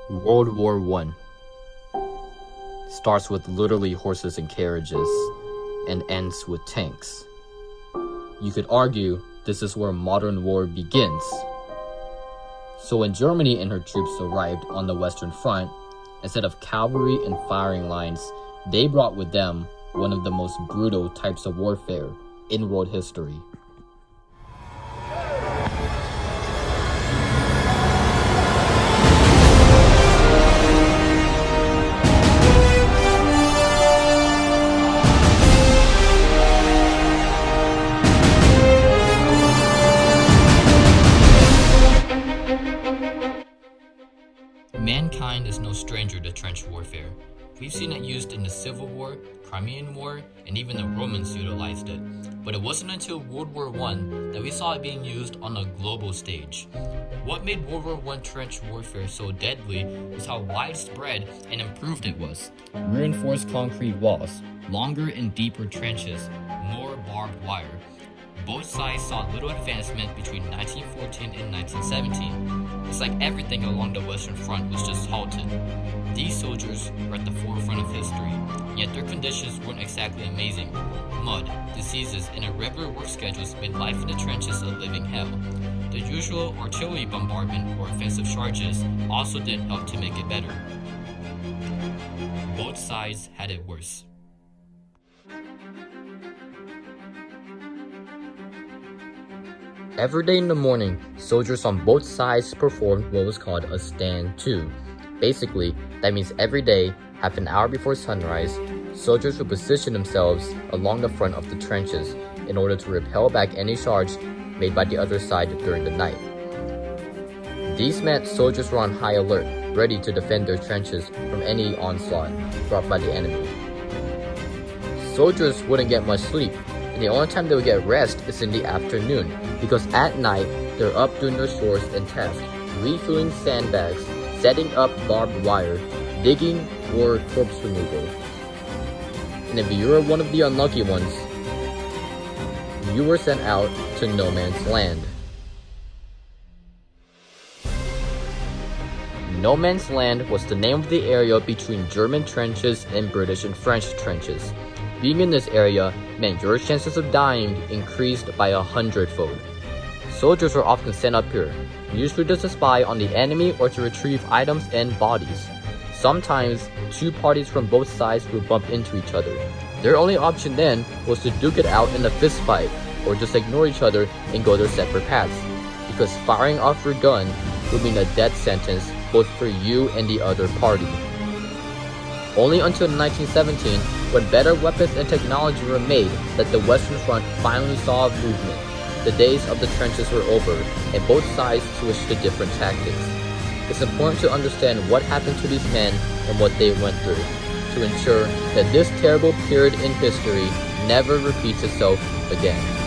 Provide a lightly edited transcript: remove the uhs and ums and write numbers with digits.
World War I starts with literally horses and carriages and ends with tanks. You could argue this is where modern war begins. So when Germany and her troops arrived on the Western Front, instead of cavalry and firing lines, they brought with them one of the most brutal types of warfare in world history. Mankind is no stranger to trench warfare. We've seen it used in the Civil War, Crimean War, and even the Romans utilized it. But it wasn't until World War I that we saw it being used on a global stage. What made World War I trench warfare so deadly was how widespread and improved it was. Reinforced concrete walls, longer and deeper trenches, more barbed wire. Both sides saw little advancement between 1914 and 1917. It's like everything along the Western Front was just halted. These soldiers were at the forefront of history, yet their conditions weren't exactly amazing. Mud, diseases, and irregular work schedules made life in the trenches a living hell. The usual artillery bombardment or offensive charges also didn't help to make it better. Both sides had it worse. Every day in the morning, soldiers on both sides performed what was called a stand-to. Basically, that means every day, half an hour before sunrise, soldiers would position themselves along the front of the trenches in order to repel back any charge made by the other side during the night. These meant soldiers were on high alert, ready to defend their trenches from any onslaught brought by the enemy. Soldiers wouldn't get much sleep, and the only time they would get rest is in the afternoon, because at night, they're up doing their chores and tasks, refilling sandbags, setting up barbed wire, digging, or corpse removal. And if you were one of the unlucky ones, you were sent out to no man's land. No Man's Land was the name of the area between German trenches and British and French trenches. Being in this area meant your chances of dying increased by 100-fold. Soldiers were often sent up here, usually just to spy on the enemy or to retrieve items and bodies. Sometimes, two parties from both sides would bump into each other. Their only option then was to duke it out in a fist fight, or just ignore each other and go their separate paths, because firing off your gun would mean a death sentence both for you and the other party. Only until 1917, when better weapons and technology were made, that the Western Front finally saw a movement. The days of the trenches were over, and both sides switched to different tactics. It's important to understand what happened to these men and what they went through, to ensure that this terrible period in history never repeats itself again.